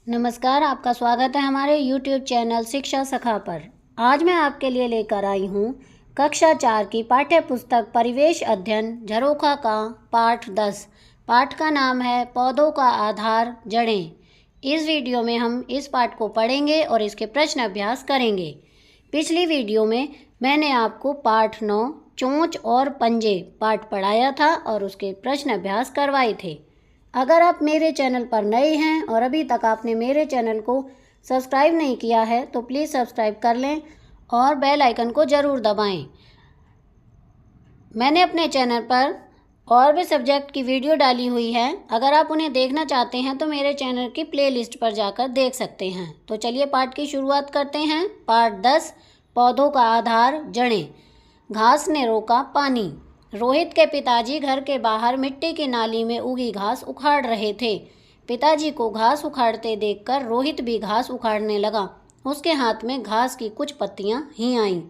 नमस्कार, आपका स्वागत है हमारे YouTube चैनल शिक्षा सखा पर। आज मैं आपके लिए लेकर आई हूँ कक्षा 4 की पाठ्य पुस्तक परिवेश अध्ययन झरोखा का पाठ 10। पाठ का नाम है पौधों का आधार जड़ें। इस वीडियो में हम इस पाठ को पढ़ेंगे और इसके प्रश्न अभ्यास करेंगे। पिछली वीडियो में मैंने आपको पाठ 9 चोंच और पंजे पाठ पढ़ाया था और उसके प्रश्न अभ्यास करवाए थे। अगर आप मेरे चैनल पर नए हैं और अभी तक आपने मेरे चैनल को सब्सक्राइब नहीं किया है तो प्लीज़ सब्सक्राइब कर लें और बेल आइकन को ज़रूर दबाएं। मैंने अपने चैनल पर और भी सब्जेक्ट की वीडियो डाली हुई है, अगर आप उन्हें देखना चाहते हैं तो मेरे चैनल की प्लेलिस्ट पर जाकर देख सकते हैं। तो चलिए पाठ की शुरुआत करते हैं। पाठ 10 पौधों का आधार जड़ें। घास ने रोका पानी। रोहित के पिताजी घर के बाहर मिट्टी की नाली में उगी घास उखाड़ रहे थे। पिताजी को घास उखाड़ते देखकर रोहित भी घास उखाड़ने लगा। उसके हाथ में घास की कुछ पत्तियां ही आईं।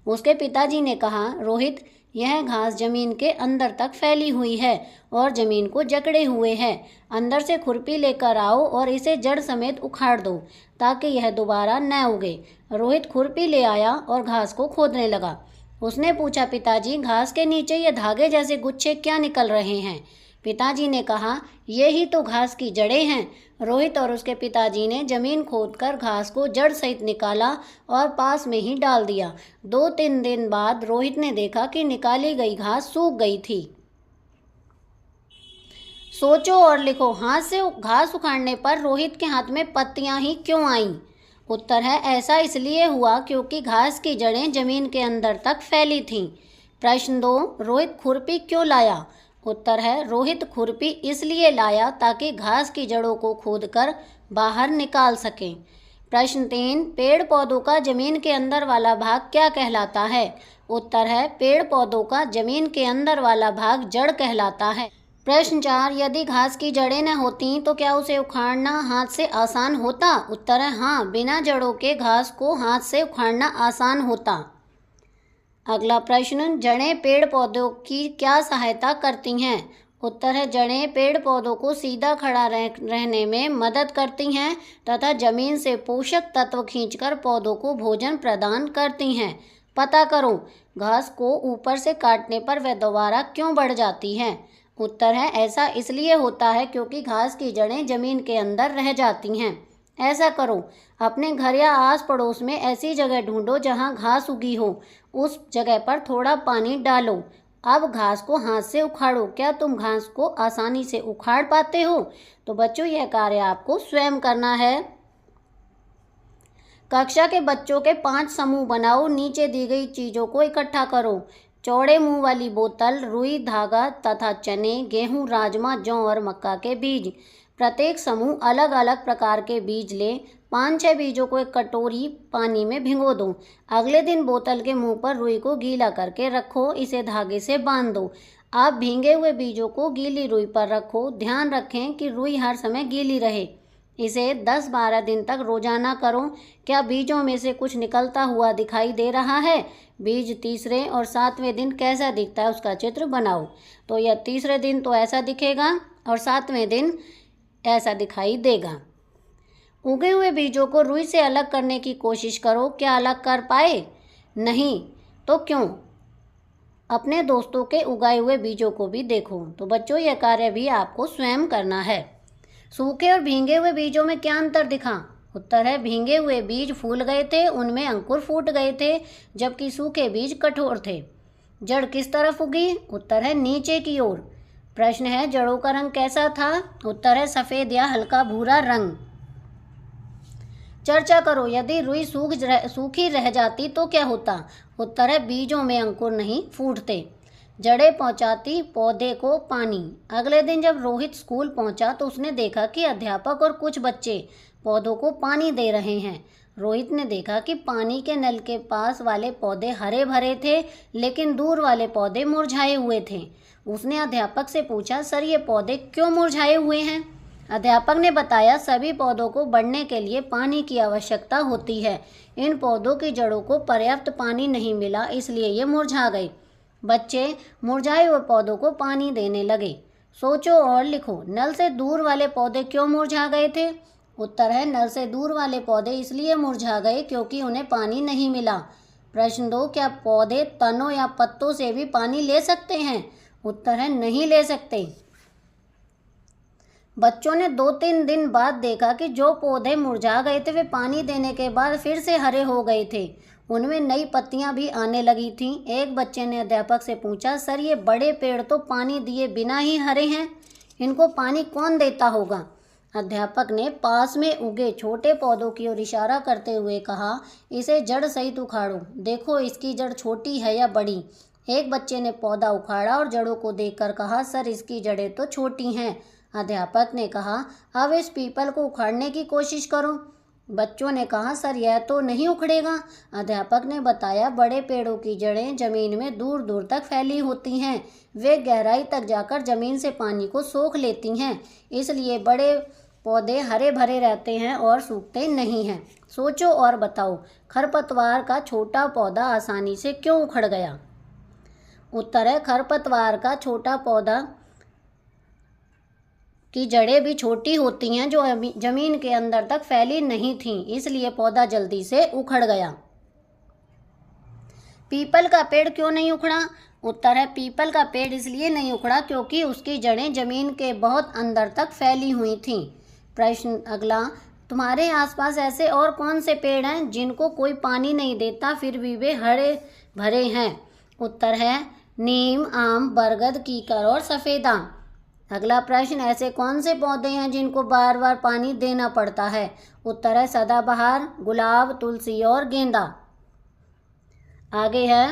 उसके पिताजी ने कहा, रोहित, यह घास जमीन के अंदर तक फैली हुई है और जमीन को जकड़े हुए है। अंदर से खुरपी लेकर आओ और इसे जड़ समेत उखाड़ दो ताकि यह दोबारा न उगे। रोहित खुरपी ले आया और घास को खोदने लगा। उसने पूछा, पिताजी, घास के नीचे ये धागे जैसे गुच्छे क्या निकल रहे हैं? पिताजी ने कहा, ये ही तो घास की जड़ें हैं। रोहित और उसके पिताजी ने जमीन खोदकर घास को जड़ सहित निकाला और पास में ही डाल दिया। 2-3 दिन बाद रोहित ने देखा कि निकाली गई घास सूख गई थी। सोचो और लिखो, हाथ से घास उखाड़ने पर रोहित के हाथ में पत्तियां ही क्यों आईं? उत्तर है, ऐसा इसलिए हुआ क्योंकि घास की जड़ें जमीन के अंदर तक फैली थीं। प्रश्न 2, रोहित खुरपी क्यों लाया? उत्तर है, रोहित खुरपी इसलिए लाया ताकि घास की जड़ों को खोदकर बाहर निकाल सकें। प्रश्न 3, पेड़ पौधों का जमीन के अंदर वाला भाग क्या कहलाता है? उत्तर है, पेड़ पौधों का जमीन के अंदर वाला भाग जड़ कहलाता है। प्रश्न 4, यदि घास की जड़ें न होती तो क्या उसे उखाड़ना हाथ से आसान होता? उत्तर है, हाँ, बिना जड़ों के घास को हाथ से उखाड़ना आसान होता। अगला प्रश्न, जड़ें पेड़ पौधों की क्या सहायता करती हैं? उत्तर है, जड़ें पेड़ पौधों को सीधा खड़ा रहने में मदद करती हैं तथा जमीन से पोषक तत्व खींचकर पौधों को भोजन प्रदान करती हैं। पता करो, घास को ऊपर से काटने पर वह दोबारा क्यों बढ़ जाती है? उत्तर है, ऐसा इसलिए होता है क्योंकि घास की जड़ें जमीन के अंदर रह जाती हैं। ऐसा करो, अपने घर या आस पड़ोस में ऐसी जगह ढूंढो जहां घास उगी हो। उस जगह पर थोड़ा पानी डालो। अब घास को हाथ से उखाड़ो। क्या तुम घास को आसानी से उखाड़ पाते हो? तो बच्चों, यह कार्य आपको स्वयं करना है। कक्षा के बच्चों के 5 समूह बनाओ। नीचे दी गई चीज़ों को इकट्ठा करो। चौड़े मुंह वाली बोतल, रुई धागा तथा चने, गेहूं, राजमा, जौ और मक्का के बीज। प्रत्येक समूह अलग अलग प्रकार के बीज ले। 5-6 बीजों को एक कटोरी पानी में भिगो दो। अगले दिन बोतल के मुंह पर रुई को गीला करके रखो। इसे धागे से बांध दो। आप भीगे हुए बीजों को गीली रुई पर रखो। ध्यान रखें कि रुई हर समय गीली रहे। इसे 10-12 दिन तक रोजाना करो। क्या बीजों में से कुछ निकलता हुआ दिखाई दे रहा है? बीज तीसरे और 7वें दिन कैसा दिखता है उसका चित्र बनाओ। तो यह तीसरे दिन तो ऐसा दिखेगा और 7वें दिन ऐसा दिखाई देगा। उगे हुए बीजों को रुई से अलग करने की कोशिश करो। क्या अलग कर पाए? नहीं। तो क्यों? अपने दोस्तों के उगाए हुए बीजों को भी देखो। तो बच्चों, यह कार्य भी आपको स्वयं करना है। सूखे और भीगे हुए बीजों में क्या अंतर दिखा? उत्तर है, भीगे हुए बीज फूल गए थे, उनमें अंकुर फूट गए थे, जबकि सूखे बीज कठोर थे। जड़ किस तरफ उगी? उत्तर है, नीचे की ओर। प्रश्न है, जड़ों का रंग कैसा था? उत्तर है, सफेद या हल्का भूरा रंग। चर्चा करो, यदि रुई सूखी रह जाती तो क्या होता? उत्तर है, बीजों में अंकुर नहीं फूटते। जड़ें पहुंचाती पौधे को पानी। अगले दिन जब रोहित स्कूल पहुंचा तो उसने देखा कि अध्यापक और कुछ बच्चे पौधों को पानी दे रहे हैं। रोहित ने देखा कि पानी के नल के पास वाले पौधे हरे भरे थे, लेकिन दूर वाले पौधे मुरझाए हुए थे। उसने अध्यापक से पूछा, सर, ये पौधे क्यों मुरझाए हुए हैं? अध्यापक ने बताया, सभी पौधों को बढ़ने के लिए पानी की आवश्यकता होती है। इन पौधों की जड़ों को पर्याप्त पानी नहीं मिला, इसलिए ये मुरझा गए। बच्चे मुरझाए हुए पौधों को पानी देने लगे। सोचो और लिखो, नल से दूर वाले पौधे क्यों मुरझा गए थे? उत्तर है नल से दूर वाले पौधे इसलिए मुरझा गए क्योंकि उन्हें पानी नहीं मिला। प्रश्न 2, क्या पौधे तनों या पत्तों से भी पानी ले सकते हैं? उत्तर है नहीं ले सकते। बच्चों ने 2-3 दिन बाद देखा कि जो पौधे मुरझा गए थे वे पानी देने के बाद फिर से हरे हो गए थे। उनमें नई पत्तियां भी आने लगी थीं। एक बच्चे ने अध्यापक से पूछा, सर ये बड़े पेड़ तो पानी दिए बिना ही हरे हैं, इनको पानी कौन देता होगा? अध्यापक ने पास में उगे छोटे पौधों की ओर इशारा करते हुए कहा, इसे जड़ सहित उखाड़ो, देखो इसकी जड़ छोटी है या बड़ी। एक बच्चे ने पौधा उखाड़ा और जड़ों को देखकर कहा, सर इसकी जड़ें तो छोटी हैं। अध्यापक ने कहा, अब इस पीपल को उखाड़ने की कोशिश करो। बच्चों ने कहा, सर यह तो नहीं उखड़ेगा। अध्यापक ने बताया, बड़े पेड़ों की जड़ें जमीन में दूर दूर तक फैली होती हैं, वे गहराई तक जाकर जमीन से पानी को सोख लेती हैं, इसलिए बड़े पौधे हरे भरे रहते हैं और सूखते नहीं हैं। सोचो और बताओ, खरपतवार का छोटा पौधा आसानी से क्यों उखड़ गया? उत्तर है खरपतवार का छोटा पौधा की जड़ें भी छोटी होती हैं जो जमीन के अंदर तक फैली नहीं थीं, इसलिए पौधा जल्दी से उखड़ गया। पीपल का पेड़ क्यों नहीं उखड़ा? उत्तर है पीपल का पेड़ इसलिए नहीं उखड़ा क्योंकि उसकी जड़ें जमीन के बहुत अंदर तक फैली हुई थीं। प्रश्न अगला, तुम्हारे आसपास ऐसे और कौन से पेड़ हैं जिनको कोई पानी नहीं देता फिर भी वे हरे भरे हैं? उत्तर है नीम, आम, बरगद, कीकर और सफ़ेदा। अगला प्रश्न, ऐसे कौन से पौधे हैं जिनको बार बार पानी देना पड़ता है? उत्तर है सदाबहार, गुलाब, तुलसी और गेंदा। आगे है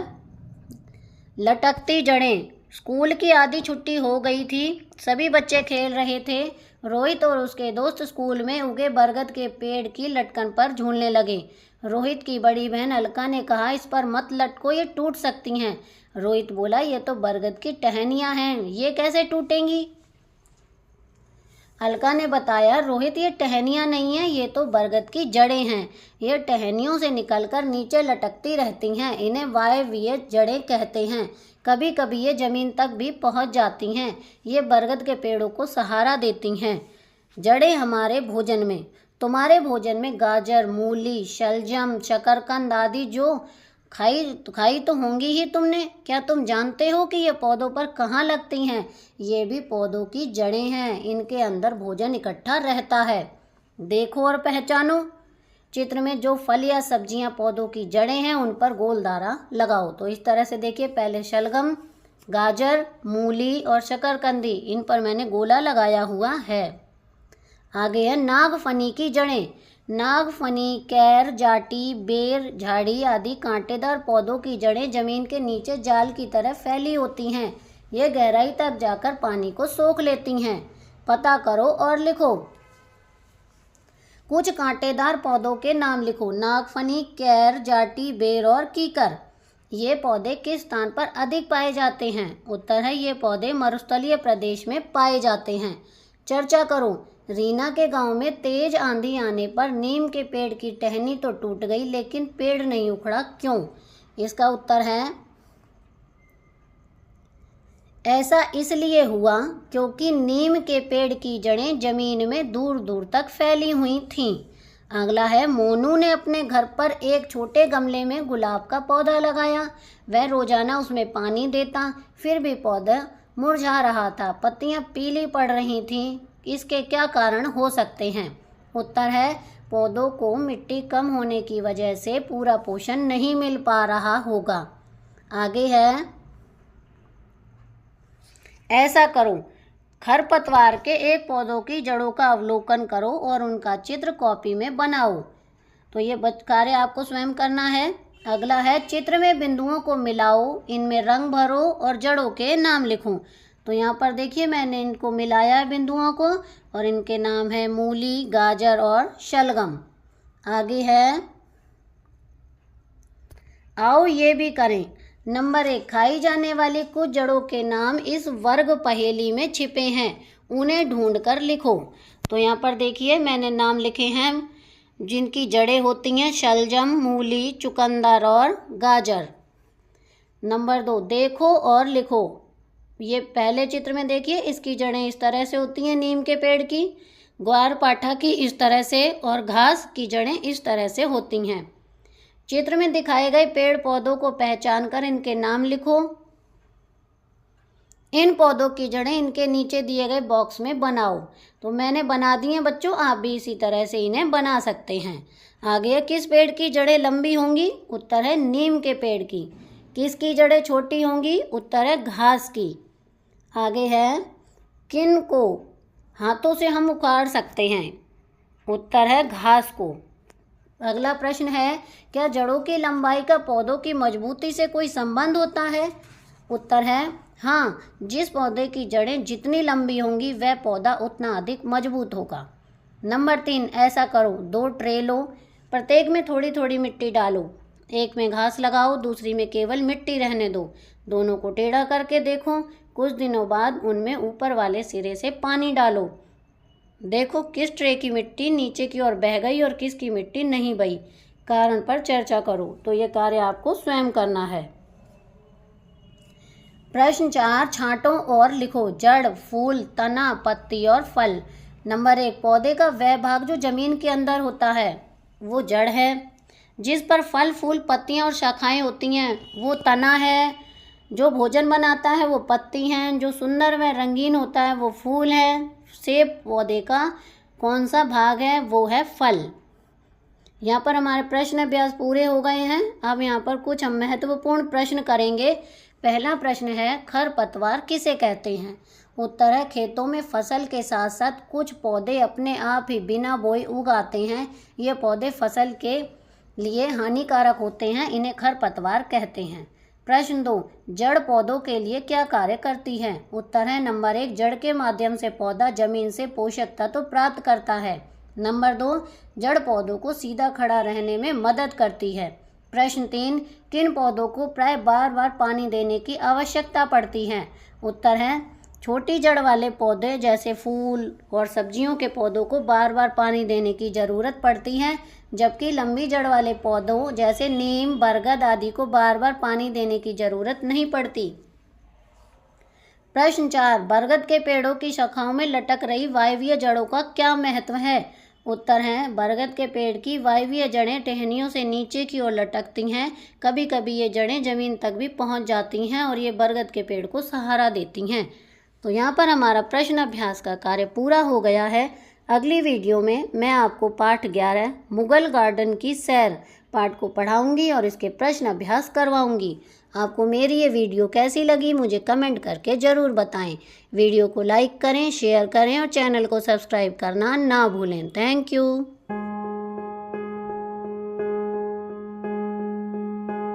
लटकती जड़ें। स्कूल की आधी छुट्टी हो गई थी, सभी बच्चे खेल रहे थे। रोहित और उसके दोस्त स्कूल में उगे बरगद के पेड़ की लटकन पर झूलने लगे। रोहित की बड़ी बहन अलका ने कहा, इस पर मत लटको, ये टूट सकती हैं। रोहित बोला, ये तो बरगद की टहनियाँ हैं, ये कैसे टूटेंगी? अलका ने बताया, रोहित ये टहनियाँ नहीं हैं, ये तो बरगद की जड़ें हैं, ये टहनियों से निकलकर नीचे लटकती रहती हैं, इन्हें वायवीय जड़ें कहते हैं। कभी कभी ये जमीन तक भी पहुंच जाती हैं, ये बरगद के पेड़ों को सहारा देती हैं। जड़ें हमारे भोजन में, तुम्हारे भोजन में गाजर, मूली, शलजम, शकरकंद आदि जो खाई तो होंगी ही तुमने। क्या तुम जानते हो कि ये पौधों पर कहाँ लगती हैं? ये भी पौधों की जड़ें हैं, इनके अंदर भोजन इकट्ठा रहता है। देखो और पहचानो। चित्र में जो फल या सब्जियां पौधों की जड़ें हैं उन पर गोल दायरा लगाओ। तो इस तरह से देखिए, पहले शलगम, गाजर, मूली और शकरकंदी, इन पर मैंने गोला लगाया हुआ है। आगे है नागफनी की जड़ें। नागफनी, कैर, जाटी, बेर, झाड़ी आदि कांटेदार पौधों की जड़ें जमीन के नीचे जाल की तरह फैली होती हैं, ये गहराई तक जाकर पानी को सोख लेती हैं। पता करो और लिखो। कुछ कांटेदार पौधों के नाम लिखो। नागफनी, कैर, जाटी, बेर और कीकर। ये पौधे किस स्थान पर अधिक पाए जाते हैं? उत्तर है ये पौधे मरुस्थलीय प्रदेश में पाए जाते हैं। चर्चा करो। रीना के गांव में तेज आंधी आने पर नीम के पेड़ की टहनी तो टूट गई लेकिन पेड़ नहीं उखड़ा, क्यों? इसका उत्तर है ऐसा इसलिए हुआ क्योंकि नीम के पेड़ की जड़ें जमीन में दूर दूर तक फैली हुई थीं। अगला है मोनू ने अपने घर पर एक छोटे गमले में गुलाब का पौधा लगाया। वह रोजाना उसमें पानी देता, फिर भी पौधा मुरझा रहा था, पत्तियां पीली पड़ रही थीं। इसके क्या कारण हो सकते हैं? उत्तर है पौधों को मिट्टी कम होने की वजह से पूरा पोषण नहीं मिल पा रहा होगा। आगे है ऐसा करो। खरपतवार के एक पौधों की जड़ों का अवलोकन करो और उनका चित्र कॉपी में बनाओ। तो ये कार्य आपको स्वयं करना है। अगला है चित्र में बिंदुओं को मिलाओ, इनमें रंग भरो और जड़ों के नाम लिखो। तो यहाँ पर देखिए, मैंने इनको मिलाया है बिंदुओं को, और इनके नाम है मूली, गाजर और शलगम। आगे है आओ ये भी करें। नंबर 1, खाई जाने वाली कुछ जड़ों के नाम इस वर्ग पहेली में छिपे हैं, उन्हें ढूंढकर लिखो। तो यहाँ पर देखिए, मैंने नाम लिखे हैं जिनकी जड़ें होती हैं शलजम, मूली, चुकंदर और गाजर। नंबर 2, देखो और लिखो। ये पहले चित्र में देखिए, इसकी जड़ें इस तरह से होती हैं नीम के पेड़ की। ग्वारपाठा की इस तरह से और घास की जड़ें इस तरह से होती हैं। चित्र में दिखाए गए पेड़ पौधों को पहचान कर इनके नाम लिखो। इन पौधों की जड़ें इनके नीचे दिए गए बॉक्स में बनाओ। तो मैंने बना दी हैं बच्चों, आप भी इसी तरह से इन्हें बना सकते हैं। आगे, किस पेड़ की जड़ें लंबी होंगी? उत्तर है नीम के पेड़ की। किसकी जड़ें छोटी होंगी? उत्तर है घास की। आगे है, किन को हाथों से हम उखाड़ सकते हैं? उत्तर है घास को। अगला प्रश्न है, क्या जड़ों की लंबाई का पौधों की मजबूती से कोई संबंध होता है? उत्तर है हाँ, जिस पौधे की जड़ें जितनी लंबी होंगी वह पौधा उतना अधिक मजबूत होगा। नंबर 3, ऐसा करो, 2 ट्रे लो, प्रत्येक में थोड़ी थोड़ी मिट्टी डालो। एक में घास लगाओ, दूसरी में केवल मिट्टी रहने दो। दोनों को टेढ़ा करके देखो। कुछ दिनों बाद उनमें ऊपर वाले सिरे से पानी डालो। देखो किस ट्रे की मिट्टी नीचे की ओर बह गई और किसकी मिट्टी नहीं बही। कारण पर चर्चा करो। तो ये कार्य आपको स्वयं करना है। प्रश्न 4, छांटो और लिखो। जड़, फूल, तना, पत्ती और फल। नंबर 1, पौधे का वह भाग जो जमीन के अंदर होता है वो जड़ है। जिस पर फल, फूल, पत्तियां और शाखाएं होती हैं वो तना है। जो भोजन बनाता है वो पत्ती हैं। जो सुंदर व रंगीन होता है वो फूल है। सेब पौधे का कौन सा भाग है? वो है फल। यहाँ पर हमारे प्रश्न अभ्यास पूरे हो गए हैं। अब यहाँ पर कुछ हम महत्वपूर्ण प्रश्न करेंगे। पहला प्रश्न है, खरपतवार किसे कहते हैं? उत्तर है, खेतों में फसल के साथ साथ कुछ पौधे अपने आप ही बिना बोए उग आते हैं। ये पौधे फसल के लिए हानिकारक होते हैं, इन्हें खरपतवार कहते हैं। प्रश्न 2, जड़ पौधों के लिए क्या कार्य करती है? उत्तर है नंबर 1, जड़ के माध्यम से पौधा जमीन से पोषक तत्व प्राप्त करता है। नंबर 2, जड़ पौधों को सीधा खड़ा रहने में मदद करती है। प्रश्न 3, किन पौधों को प्राय बार बार पानी देने की आवश्यकता पड़ती है? उत्तर है, छोटी जड़ वाले पौधे जैसे फूल और सब्जियों के पौधों को बार बार पानी देने की ज़रूरत पड़ती है, जबकि लंबी जड़ वाले पौधों जैसे नीम, बरगद आदि को बार बार पानी देने की ज़रूरत नहीं पड़ती। प्रश्न 4, बरगद के पेड़ों की शाखाओं में लटक रही वायवीय जड़ों का क्या महत्व है? उत्तर है, बरगद के पेड़ की वायवीय जड़ें टहनियों से नीचे की ओर लटकती हैं। कभी कभी ये जड़ें जमीन तक भी पहुंच जाती हैं और ये बरगद के पेड़ को सहारा देती हैं। तो यहाँ पर हमारा प्रश्न अभ्यास का कार्य पूरा हो गया है। अगली वीडियो में मैं आपको पाठ 11 मुगल गार्डन की सैर पाठ को पढ़ाऊंगी और इसके प्रश्न अभ्यास करवाऊंगी। आपको मेरी ये वीडियो कैसी लगी मुझे कमेंट करके ज़रूर बताएं। वीडियो को लाइक करें, शेयर करें और चैनल को सब्सक्राइब करना ना भूलें। Thank you.